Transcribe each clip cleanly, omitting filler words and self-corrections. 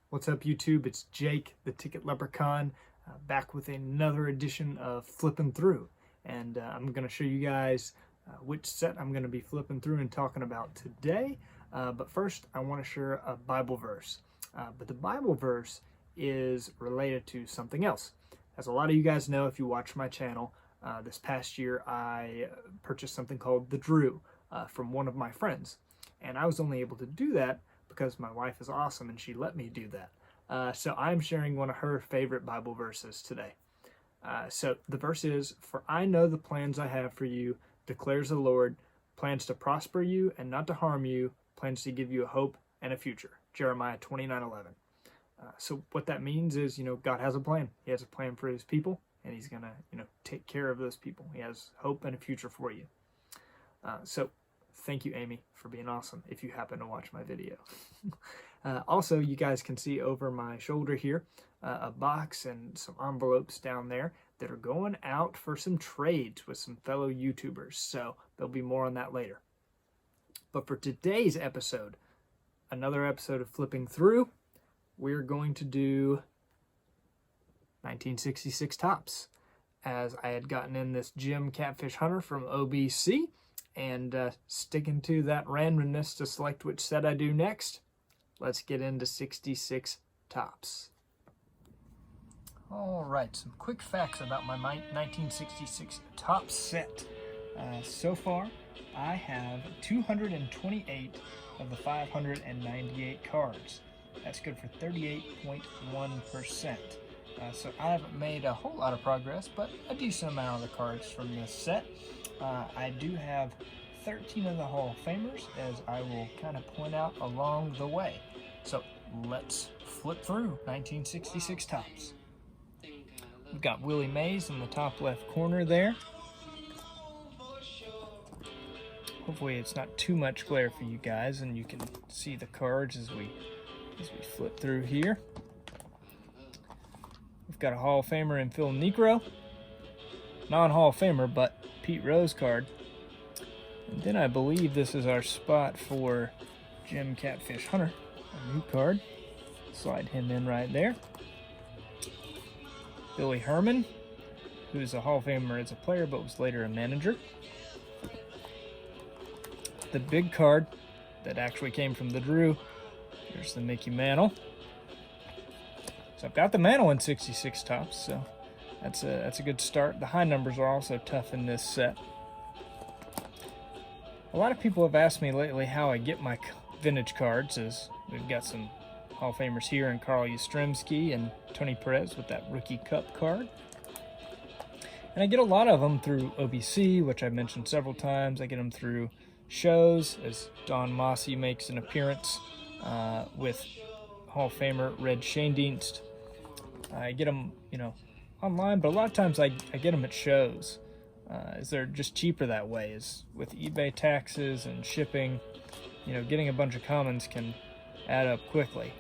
What's up, YouTube? It's Jake, the Ticket Leprechaun, back with another edition of Flipping Through. And I'm going to show you guys which set I'm going to be flipping through and talking about today. But first, I want to share a Bible verse. But the Bible verse is related to something else. As a lot of you guys know, if you watch my channel, this past year I purchased something called the Drew from one of my friends. And I was only able to do that because my wife is awesome and she let me do that. So I'm sharing one of her favorite Bible verses today. So the verse is, "For I know the plans I have for you, declares the Lord, plans to prosper you and not to harm you, plans to give you a hope and a future." Jeremiah 29:11. So what that means is, God has a plan. He has a plan for his people, and he's going to, take care of those people. He has hope and a future for you. So thank you, Amy, for being awesome, if you happen to watch my video. Also, you guys can see over my shoulder here a box and some envelopes down there that are going out for some trades with some fellow YouTubers. So there'll be more on that later. But for today's episode, another episode of Flipping Through, we're going to do 1966 Topps, as I had gotten in this Jim Catfish Hunter from OBC. And sticking to that randomness to select which set I do next, let's get into 66 Topps. All right, some quick facts about my 1966 Topps set. So far, I have 228 of the 598 cards. That's good for 38.1%. So I haven't made a whole lot of progress, but a decent amount of the cards from this set. I do have 13 of the Hall of Famers, as I will kind of point out along the way. So let's flip through 1966 Topps. We've got Willie Mays in the top left corner there. Hopefully it's not too much glare for you guys and you can see the cards as we flip through here. We've got a Hall of Famer in Phil Niekro. Non-Hall of Famer, but Pete Rose card. And then I believe this is our spot for Jim Catfish Hunter, a new card. Slide him in right there. Billy Herman, who's a Hall of Famer as a player, but was later a manager. The big card that actually came from the Drew. Here's the Mickey Mantle. So I've got the Mantle in 66 Topps, so that's a good start. The high numbers are also tough in this set. A lot of people have asked me lately how I get my vintage cards, as we've got some Hall of Famers here in Carl Yastrzemski and Tony Perez with that Rookie Cup card. And I get a lot of them through OBC, which I've mentioned several times. I get them through shows, as Don Mossy makes an appearance with Hall of Famer Red Schoendienst. I get them, online, but a lot of times I get them at shows, as they're just cheaper that way. As with eBay taxes and shipping, getting a bunch of commons can add up quickly.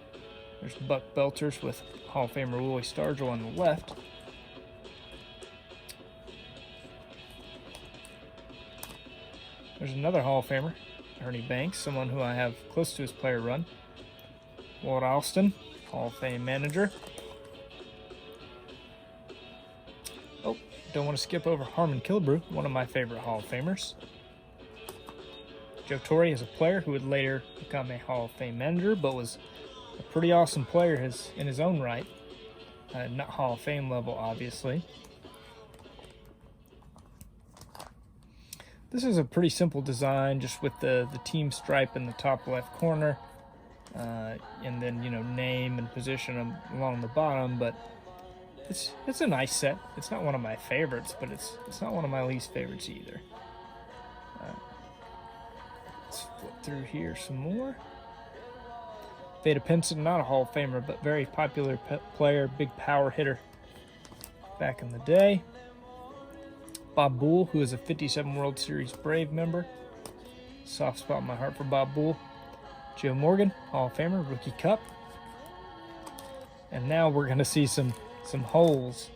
There's Buck Belters with Hall of Famer Willie Stargell on the left. There's another Hall of Famer, Ernie Banks, someone who I have close to his player run. Walt Alston, Hall of Fame manager. Oh, don't want to skip over Harmon Killebrew, one of my favorite Hall of Famers. Joe Torre is a player who would later become a Hall of Fame manager, but was a pretty awesome player in his own right. Not Hall of Fame level, obviously. This is a pretty simple design, just with the team stripe in the top left corner. And then, name and position along the bottom, but it's a nice set. It's not one of my favorites, but it's not one of my least favorites either. Let's flip through here some more. Vada Pinson, not a Hall of Famer, but very popular player, big power hitter back in the day. Bob Bull, who is a 57 World Series Brave member. Soft spot in my heart for Bob Bull. Joe Morgan, Hall of Famer, Rookie Cup. And now we're going to see some holes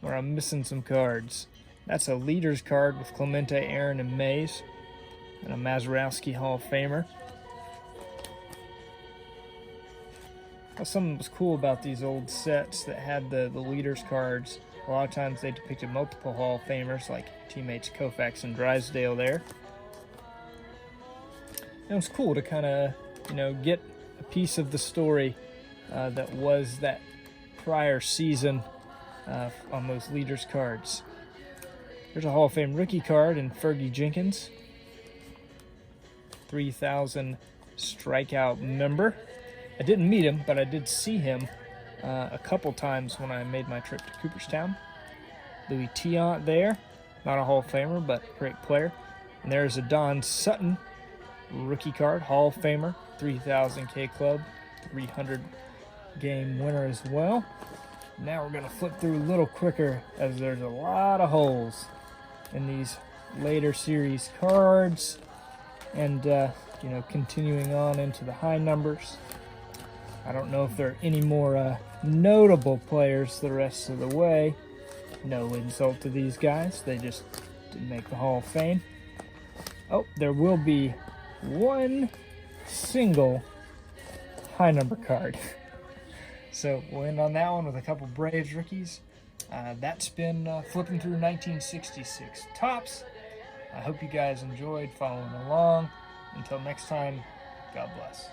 where I'm missing some cards. That's a Leaders card with Clemente, Aaron, and Mays. And a Mazeroski Hall of Famer. Something was cool about these old sets that had the leaders cards. A lot of times they depicted multiple Hall of Famers like teammates Koufax and Drysdale there. It was cool to kind of, get a piece of the story that was that prior season on those leaders cards. There's a Hall of Fame rookie card in Fergie Jenkins, 3,000 strikeout member. I didn't meet him, but I did see him a couple times when I made my trip to Cooperstown. Louis Tiant there, not a Hall of Famer, but great player. And there's a Don Sutton rookie card, Hall of Famer, 3,000 K Club, 300 game winner as well. Now we're going to flip through a little quicker as there's a lot of holes in these later series cards. And, continuing on into the high numbers. I don't know if there are any more notable players the rest of the way. No insult to these guys. They just didn't make the Hall of Fame. Oh, there will be one single high number card. So we'll end on that one with a couple Braves rookies. That's been flipping through 1966 Topps. I hope you guys enjoyed following along. Until next time, God bless.